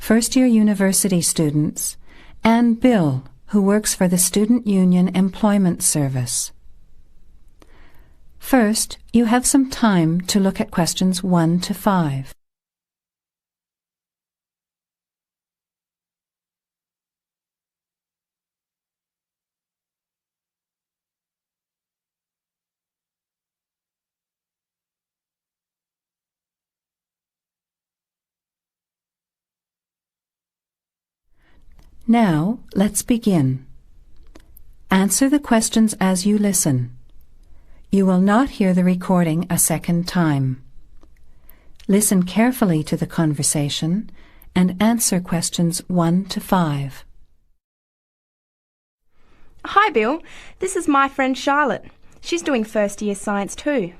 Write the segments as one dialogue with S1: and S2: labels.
S1: first-year university students, and Bill, who works for the Student Union Employment Service. First, you have some time to look at questions 1 to 5. Now, let's begin. Answer the questions as you listen. You will not hear the recording a second time. Listen carefully to the conversation and answer questions 1 to 5.
S2: Hi, Bill. This is my friend Charlotte. She's doing first-year science too.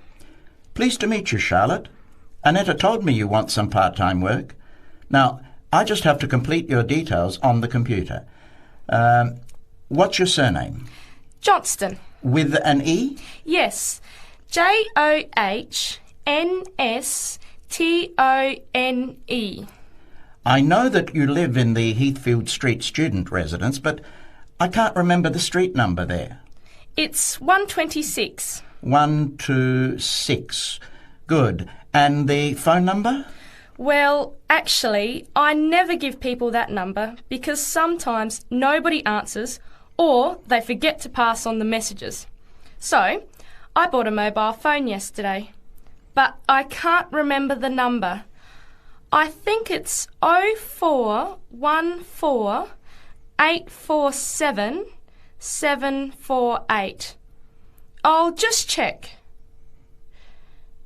S3: Pleased to meet you, Charlotte. Annetta told me you want some part-time work. Now, I just have to complete your details on the computer. What's your surname?
S2: Johnston.
S3: With an E?
S2: Yes. Johnstone.
S3: I know that you live in the Heathfield Street student residence, but I can't remember the street number there.
S2: It's 126.
S3: 126. Good. And the phone number?
S2: Well, actually, I never give people that number because sometimes nobody answers or they forget to pass on the messages. So, I bought a mobile phone yesterday, but I can't remember the number. I think it's 0414 847 748. I'll just check.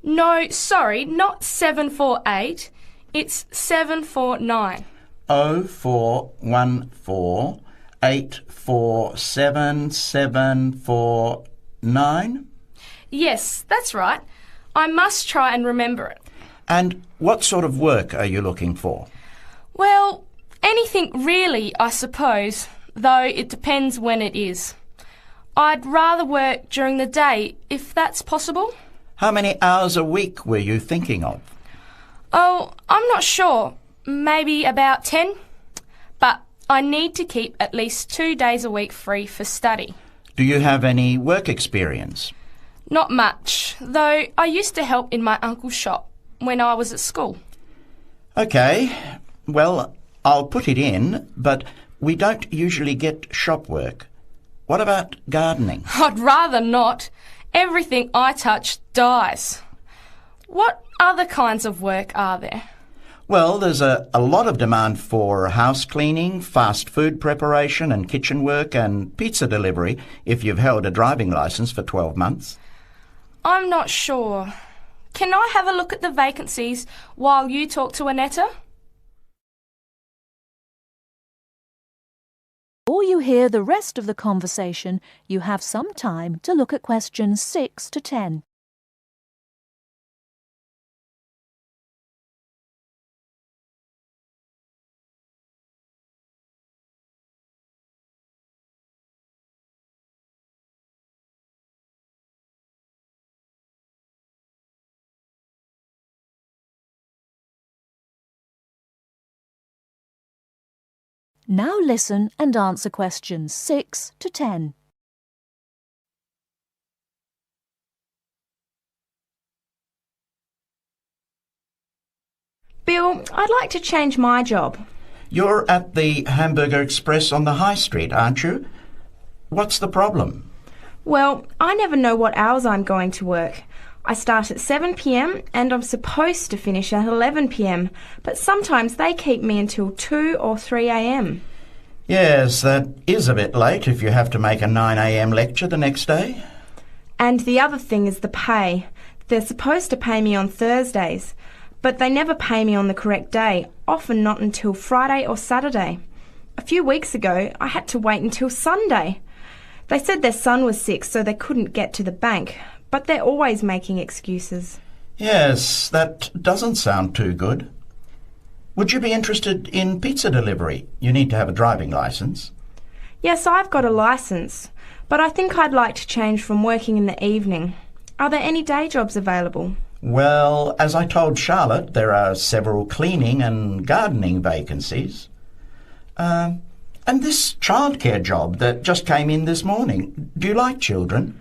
S2: No, sorry, not 748. It's 749.
S3: 0414 847 749?
S2: Yes, that's right. I must try and remember it.
S3: And what sort of work are you looking for?
S2: Well, anything really, I suppose, though it depends when it is. I'd rather work during the day, if that's possible.
S3: How many hours a week were you thinking of?
S2: Oh, I'm not sure. Maybe about 10. But I need to keep at least 2 days a week free for study.
S3: Do you have any work experience?
S2: Not much, though I used to help in my uncle's shop when I was at school.
S3: OK. Well, I'll put it in, but we don't usually get shop work. What about gardening?
S2: I'd rather not. Everything I touch dies. What other kinds of work are there?
S3: Well, there's a lot of demand for house cleaning, fast food preparation and kitchen work and pizza delivery if you've held a driving licence for 12 months.
S2: I'm not sure. Can I have a look at the vacancies while you talk to Annetta?
S4: Before you hear the rest of the conversation, you have some time to look at questions 6 to 10. Now listen and answer questions 6 to 10.
S2: Bill, I'd like to change my job.
S3: You're at the Hamburger Express on the High Street, aren't you? What's the problem?
S2: Well, I never know what hours I'm going to work. I start at 7 p.m. and I'm supposed to finish at 11 p.m, but sometimes they keep me until 2 or 3 a.m.
S3: Yes, that is a bit late if you have to make a 9 a.m. lecture the next day.
S2: And the other thing is the pay. They're supposed to pay me on Thursdays, but they never pay me on the correct day, often not until Friday or Saturday. A few weeks ago, I had to wait until Sunday. They said their son was sick, so they couldn't get to the bank, but they're always making excuses.
S3: Yes, that doesn't sound too good. Would you be interested in pizza delivery? You need to have a driving licence.
S2: Yes, I've got a licence, but I think I'd like to change from working in the evening. Are there any day jobs available?
S3: Well, as I told Charlotte, there are several cleaning and gardening vacancies. And this childcare job that just came in this morning. Do you like children?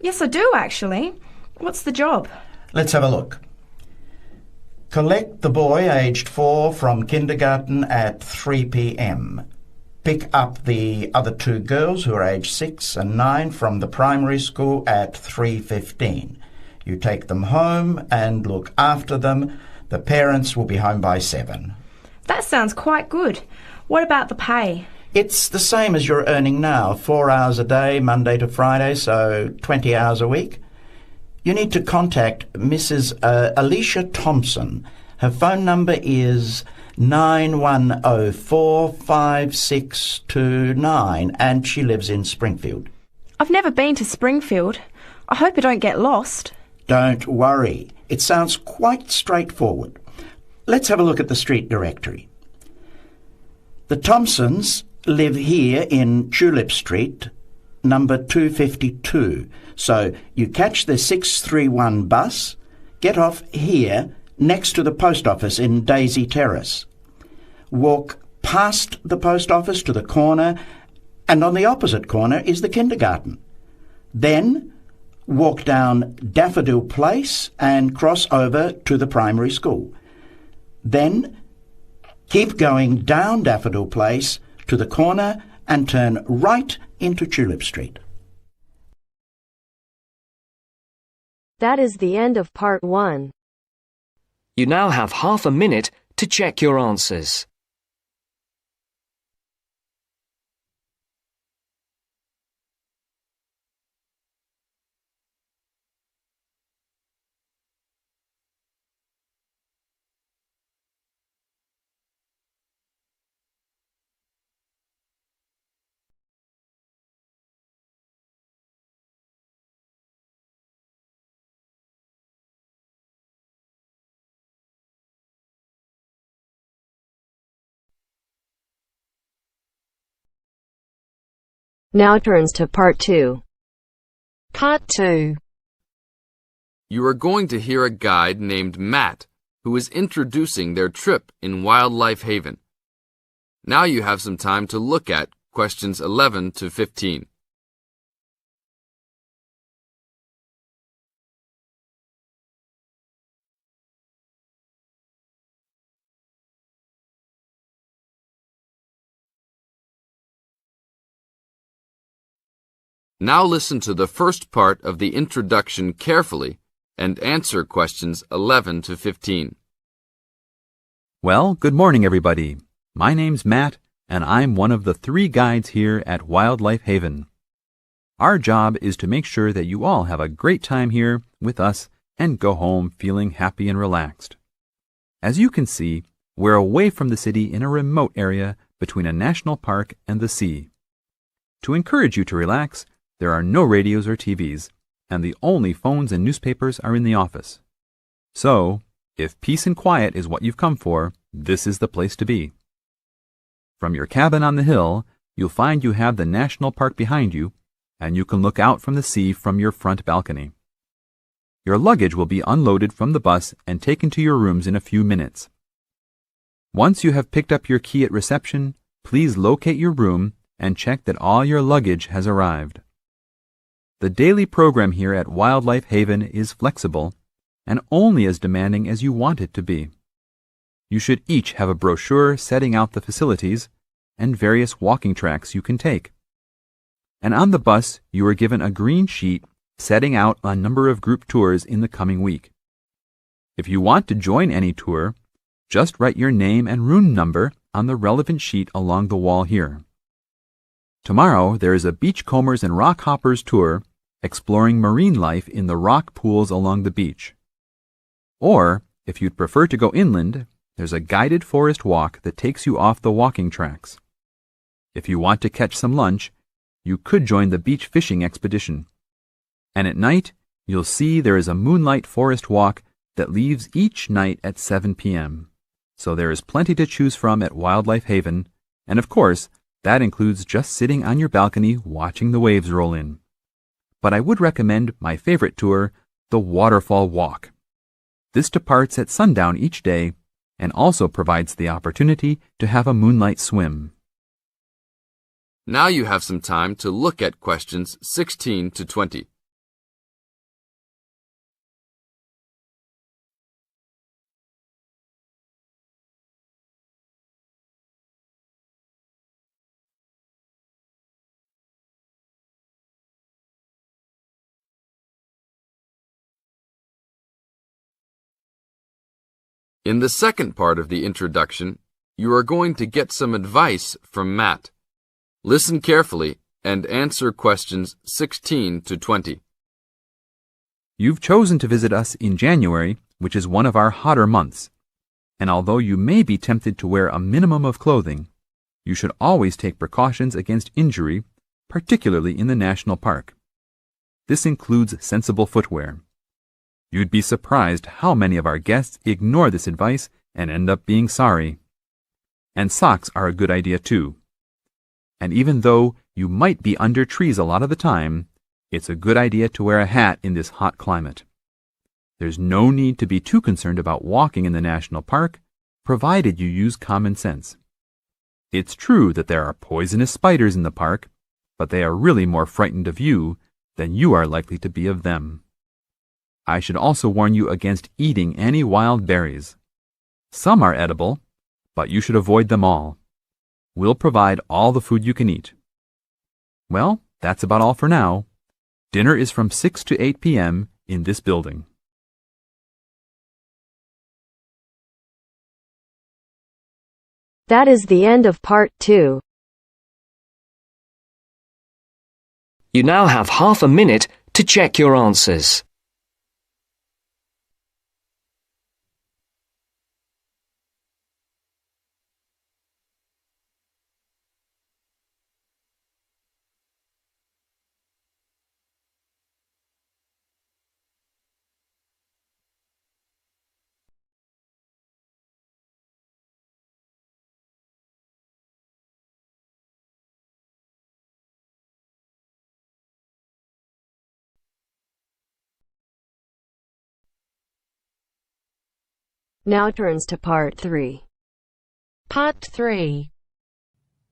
S2: Yes, I do, actually. What's the job?
S3: Let's have a look. Collect the boy aged 4 from kindergarten at 3 p.m. Pick up the other 2 girls who are aged 6 and 9 from the primary school at 3:15. You take them home and look after them. The parents will be home by 7.
S2: That sounds quite good. What about the pay?
S3: It's the same as you're earning now, 4 hours a day, Monday to Friday, so 20 hours a week. You need to contact Mrs. Alicia Thompson. Her phone number is 91045629 and she lives in Springfield.
S2: I've never been to Springfield. I hope I don't get lost.
S3: Don't worry. It sounds quite straightforward. Let's have a look at the street directory. The Thompsons live here in Tulip Street, number 252. So you catch the 631 bus, get off here next to the post office in Daisy Terrace. Walk past the post office to the corner, and on the opposite corner is the kindergarten. Then walk down Daffodil Place and cross over to the primary school. Then keep going down Daffodil Place to the corner and turn right into Tulip Street.
S5: That is the end of part 1.
S6: You now have half a minute to check your answers.
S5: Now turns to part 2. Part 2.
S7: You are going to hear a guide named Matt who is introducing their trip in Wildlife Haven. Now you have some time to look at questions 11 to 15. Now listen to the first part of the introduction carefully and answer questions 11 to 15.
S8: Well, good morning, everybody. My name's Matt, and I'm one of the 3 guides here at Wildlife Haven. Our job is to make sure that you all have a great time here with us and go home feeling happy and relaxed. As you can see, we're away from the city in a remote area between a national park and the sea. To encourage you to relax, there are no radios or TVs, and the only phones and newspapers are in the office. So, if peace and quiet is what you've come for, this is the place to be. From your cabin on the hill, you'll find you have the national park behind you, and you can look out from the sea from your front balcony. Your luggage will be unloaded from the bus and taken to your rooms in a few minutes. Once you have picked up your key at reception, please locate your room and check that all your luggage has arrived. The daily program here at Wildlife Haven is flexible and only as demanding as you want it to be. You should each have a brochure setting out the facilities and various walking tracks you can take. And on the bus, you are given a green sheet setting out a number of group tours in the coming week. If you want to join any tour, just write your name and room number on the relevant sheet along the wall here. Tomorrow, there is a Beachcombers and Rock Hoppers tour exploring marine life in the rock pools along the beach. Or, if you'd prefer to go inland, there's a guided forest walk that takes you off the walking tracks. If you want to catch some lunch, you could join the beach fishing expedition. And at night, you'll see there is a moonlight forest walk that leaves each night at 7 p.m. So there is plenty to choose from at Wildlife Haven, and of course, that includes just sitting on your balcony watching the waves roll in. But I would recommend my favorite tour, the Waterfall Walk. This departs at sundown each day and also provides the opportunity to have a moonlight swim.
S7: Now you have some time to look at questions 16 to 20. In the second part of the introduction, you are going to get some advice from Matt. Listen carefully and answer questions 16 to 20.
S8: You've chosen to visit us in January, which is one of our hotter months. And although you may be tempted to wear a minimum of clothing, you should always take precautions against injury, particularly in the national park. This includes sensible footwear. You'd be surprised how many of our guests ignore this advice and end up being sorry. And socks are a good idea too. And even though you might be under trees a lot of the time, it's a good idea to wear a hat in this hot climate. There's no need to be too concerned about walking in the national park, provided you use common sense. It's true that there are poisonous spiders in the park, but they are really more frightened of you than you are likely to be of them. I should also warn you against eating any wild berries. Some are edible, but you should avoid them all. We'll provide all the food you can eat. Well, that's about all for now. Dinner is from 6 to 8 p.m. in this building.
S5: That is the end of part 2.
S6: You now have half a minute to check your answers.
S5: Now turns to part 3.
S4: Part 3.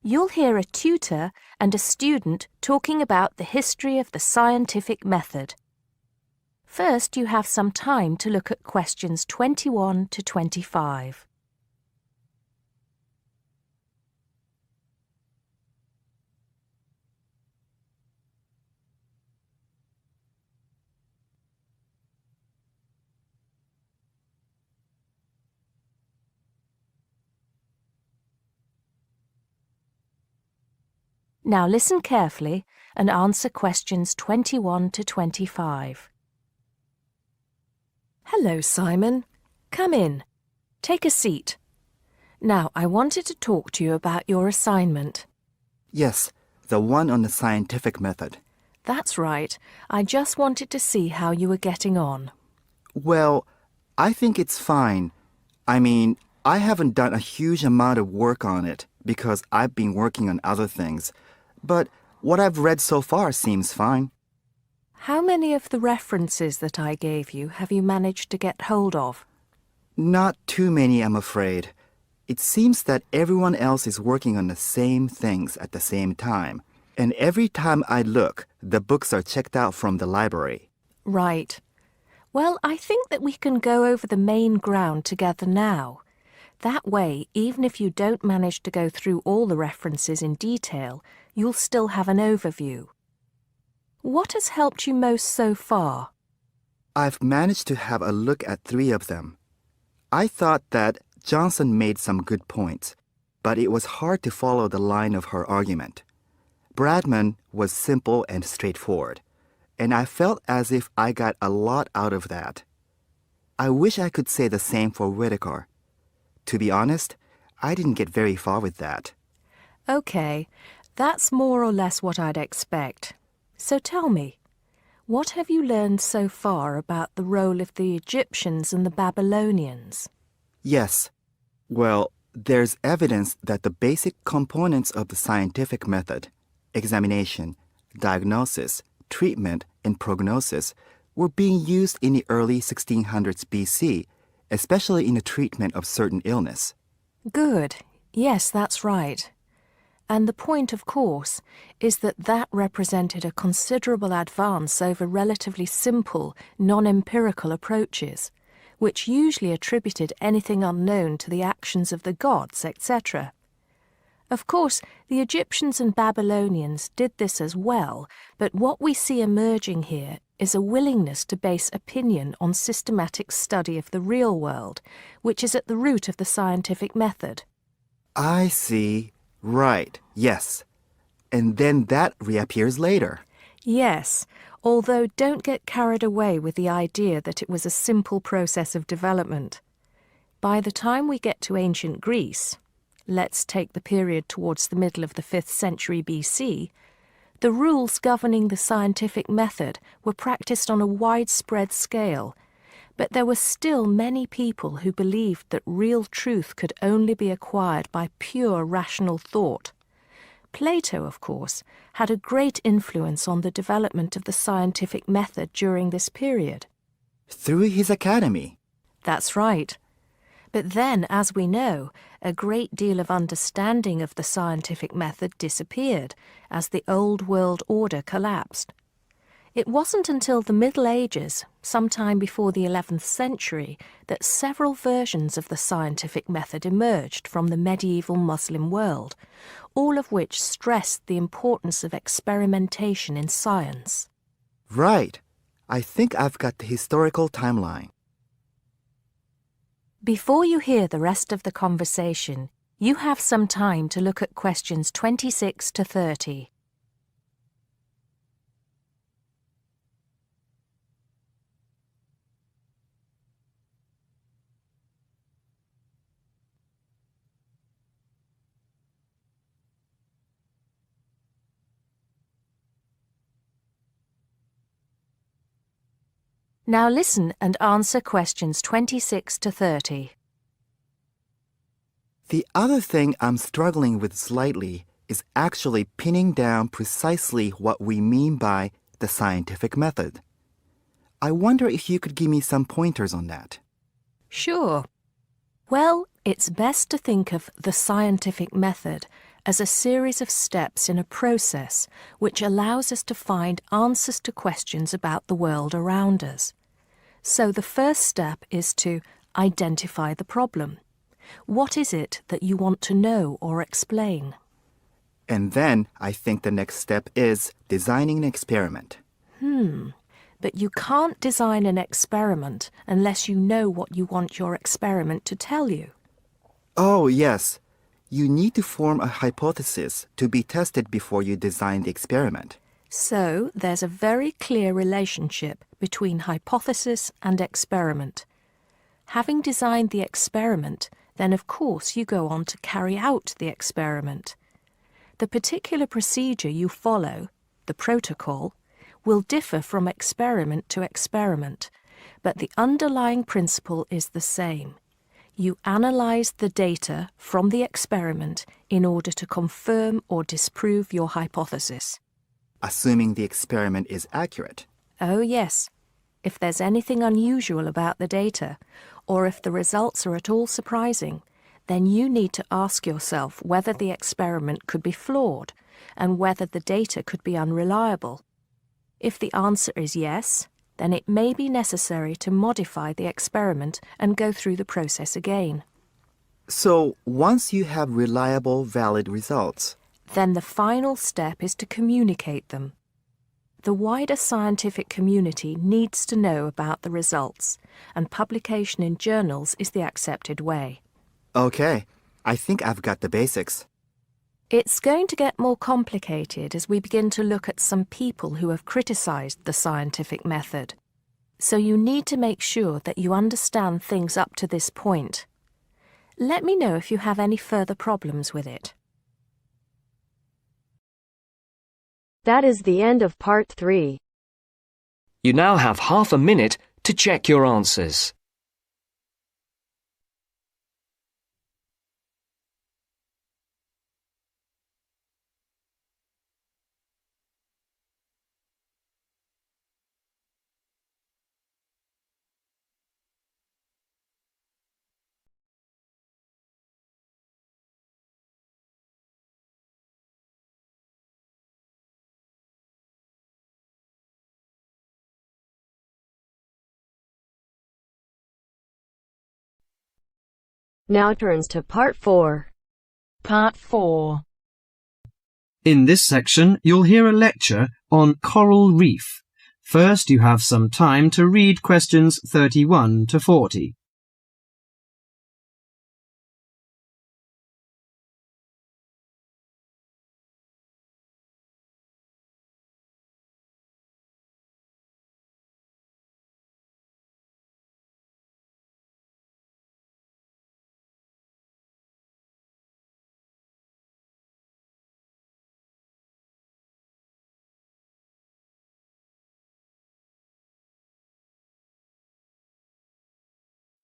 S4: You'll hear a tutor and a student talking about the history of the scientific method. First, you have some time to look at questions 21 to 25. Now listen carefully and answer questions 21 to 25. Hello, Simon. Come in. Take a seat. Now, I wanted to talk to you about your assignment.
S9: Yes, the one on the scientific method.
S4: That's right. I just wanted to see how you were getting on.
S9: Well, I think it's fine. I mean, I haven't done a huge amount of work on it because I've been working on other things. But what I've read so far seems fine.
S4: How many of the references that I gave you have you managed to get hold of?
S9: Not too many, I'm afraid. It seems that everyone else is working on the same things at the same time. And every time I look, the books are checked out from the library.
S4: Right. Well, I think that we can go over the main ground together now. That way, even if you don't manage to go through all the references in detail, you'll still have an overview. What has helped you most so far?
S9: I've managed to have a look at 3 of them. I thought that Johnson made some good points, but it was hard to follow the line of her argument. Bradman was simple and straightforward, and I felt as if I got a lot out of that. I wish I could say the same for Whitaker. To be honest, I didn't get very far with that.
S4: Okay, that's more or less what I'd expect. So tell me, what have you learned so far about the role of the Egyptians and the Babylonians?
S9: Yes. Well, there's evidence that the basic components of the scientific method, examination, diagnosis, treatment, and prognosis, were being used in the early 1600s BC, especially in the treatment of certain illness.
S4: Good. Yes, that's right. And the point, of course, is that that represented a considerable advance over relatively simple, non-empirical approaches, which usually attributed anything unknown to the actions of the gods, etc. Of course, the Egyptians and Babylonians did this as well, but what we see emerging here is a willingness to base opinion on systematic study of the real world, which is at the root of the scientific method.
S9: I see. Right, yes. And then that reappears later.
S4: Yes, although don't get carried away with the idea that it was a simple process of development. By the time we get to ancient Greece, let's take the period towards the middle of the 5th century BC, the rules governing the scientific method were practiced on a widespread scale, but there were still many people who believed that real truth could only be acquired by pure rational thought. Plato, of course, had a great influence on the development of the scientific method during this period.
S9: Through his academy.
S4: That's right. But then, as we know, a great deal of understanding of the scientific method disappeared as the old world order collapsed. It wasn't until the Middle Ages, sometime before the 11th century, that several versions of the scientific method emerged from the medieval Muslim world, all of which stressed the importance of experimentation in science.
S9: Right. I think I've got the historical timeline.
S4: Before you hear the rest of the conversation, you have some time to look at questions 26 to 30. Now listen and answer questions 26 to 30.
S9: The other thing I'm struggling with slightly is actually pinning down precisely what we mean by the scientific method. I wonder if you could give me some pointers on that.
S4: Sure. Well, it's best to think of the scientific method as a series of steps in a process which allows us to find answers to questions about the world around us. So the first step is to identify the problem. What is it that you want to know or explain?
S9: And then I think the next step is designing an experiment.
S4: But you can't design an experiment unless you know what you want your experiment to tell you.
S9: Oh, yes. You need to form a hypothesis to be tested before you design the experiment.
S4: So there's a very clear relationship between hypothesis and experiment. Having designed the experiment, then of course you go on to carry out the experiment. The particular procedure you follow, the protocol, will differ from experiment to experiment, but the underlying principle is the same. You analyze the data from the experiment in order to confirm or disprove your hypothesis.
S9: Assuming the experiment is accurate.
S4: Oh yes. If there's anything unusual about the data, or if the results are at all surprising, then you need to ask yourself whether the experiment could be flawed and whether the data could be unreliable. If the answer is yes, then it may be necessary to modify the experiment and go through the process again.
S9: So once you have reliable, valid results,
S4: then the final step is to communicate them. The wider scientific community needs to know about the results, and publication in journals is the accepted way.
S9: okay, I think I've got the basics.
S4: It's going to get more complicated as we begin to look at some people who have criticized the scientific method. So you need to make sure that you understand things up to this point. Let me know if you have any further problems with it.
S5: That is the end of part 3.
S6: You now have half a minute to check your answers.
S5: Now turns to Part 4.
S10: Part 4.
S11: In this section, you'll hear a lecture on coral reef. First, you have some time to read questions 31 to 40.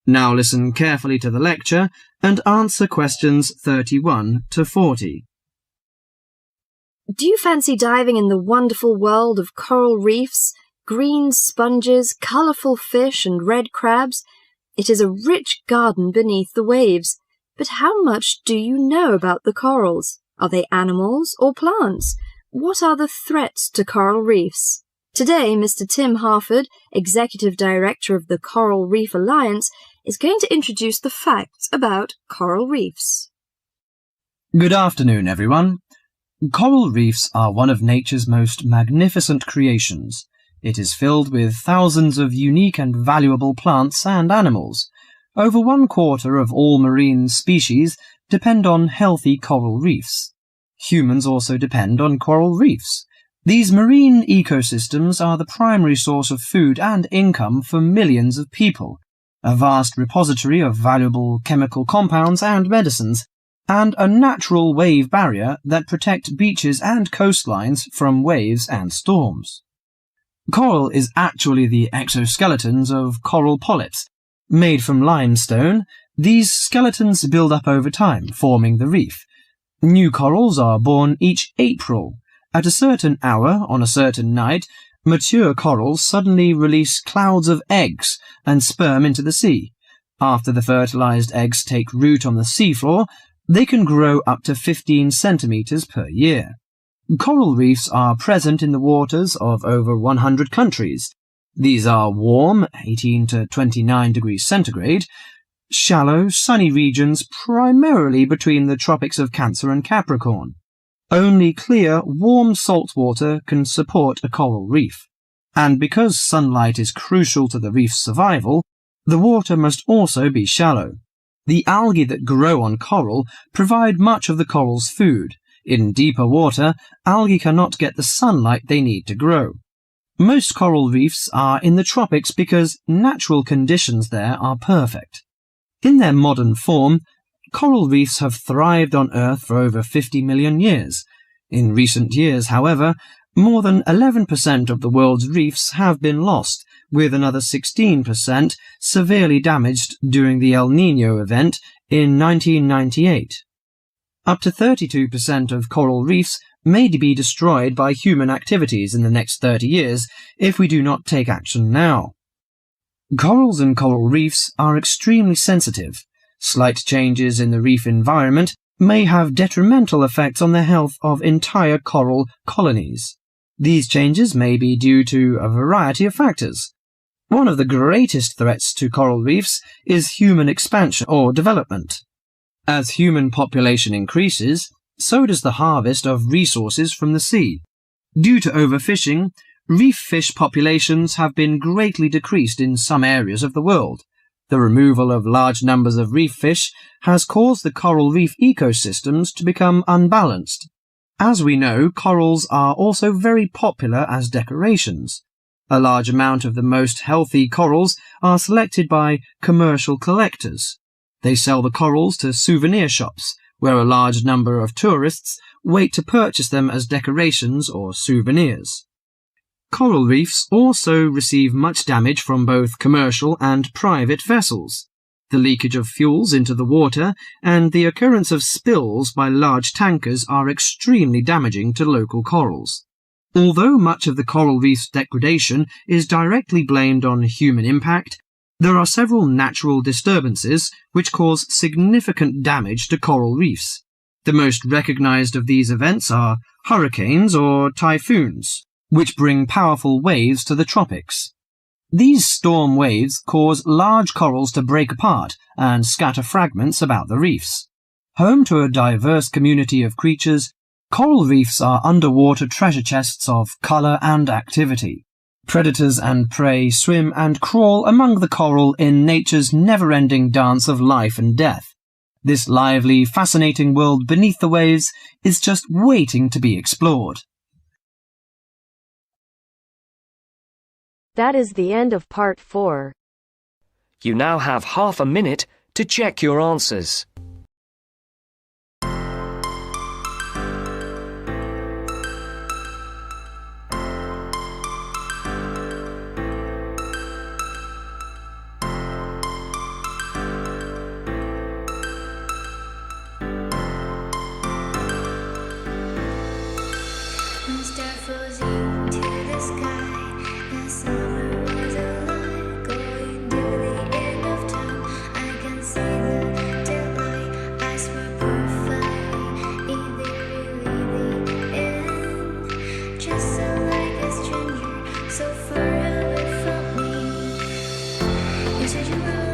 S11: Now listen carefully to the lecture and answer questions 31 to 40.
S12: Do you fancy diving in the wonderful world of coral reefs, green sponges, colourful fish and red crabs? It is a rich garden beneath the waves. But how much do you know about the corals? Are they animals or plants? What are the threats to coral reefs? Today, Mr. Tim Harford, Executive Director of the Coral Reef Alliance, is going to introduce the facts about coral reefs.
S11: Good afternoon, everyone. Coral reefs are one of nature's most magnificent creations. It is filled with thousands of unique and valuable plants and animals. Over 1/4 of all marine species depend on healthy coral reefs. Humans also depend on coral reefs. These marine ecosystems are the primary source of food and income for millions of people, a vast repository of valuable chemical compounds and medicines, and a natural wave barrier that protect beaches and coastlines from waves and storms. Coral is actually the exoskeletons of coral polyps. Made from limestone, these skeletons build up over time, forming the reef. New corals are born each April. At a certain hour, on a certain night, mature corals suddenly release clouds of eggs and sperm into the sea. After the fertilized eggs take root on the seafloor, they can grow up to 15 centimeters per year. Coral reefs are present in the waters of over 100 countries. These are warm, 18 to 29 degrees centigrade, shallow, sunny regions primarily between the tropics of Cancer and Capricorn. Only clear, warm salt water can support a coral reef. And because sunlight is crucial to the reef's survival, the water must also be shallow. The algae that grow on coral provide much of the coral's food. In deeper water, algae cannot get the sunlight they need to grow. Most coral reefs are in the tropics because natural conditions there are perfect. In their modern form, coral reefs have thrived on Earth for over 50 million years. In recent years, however, more than 11% of the world's reefs have been lost, with another 16% severely damaged during the El Niño event in 1998. Up to 32% of coral reefs may be destroyed by human activities in the next 30 years if we do not take action now. Corals and coral reefs are extremely sensitive. Slight changes in the reef environment may have detrimental effects on the health of entire coral colonies. These changes may be due to a variety of factors. One of the greatest threats to coral reefs is human expansion or development. As human population increases, so does the harvest of resources from the sea. Due to overfishing, reef fish populations have been greatly decreased in some areas of the world. The removal of large numbers of reef fish has caused the coral reef ecosystems to become unbalanced. As we know, corals are also very popular as decorations. A large amount of the most healthy corals are selected by commercial collectors. They sell the corals to souvenir shops, where a large number of tourists wait to purchase them as decorations or souvenirs. Coral reefs also receive much damage from both commercial and private vessels. The leakage of fuels into the water and the occurrence of spills by large tankers are extremely damaging to local corals. Although much of the coral reef's degradation is directly blamed on human impact, there are several natural disturbances which cause significant damage to coral reefs. The most recognized of these events are hurricanes or typhoons, which bring powerful waves to the tropics. These storm waves cause large corals to break apart and scatter fragments about the reefs. Home to a diverse community of creatures, coral reefs are underwater treasure chests of colour and activity. Predators and prey swim and crawl among the coral in nature's never-ending dance of life and death. This lively, fascinating world beneath the waves is just waiting to be explored.
S5: That is the end of part 4.
S6: You now have half a minute to check your answers.
S13: So far away from me, you said you were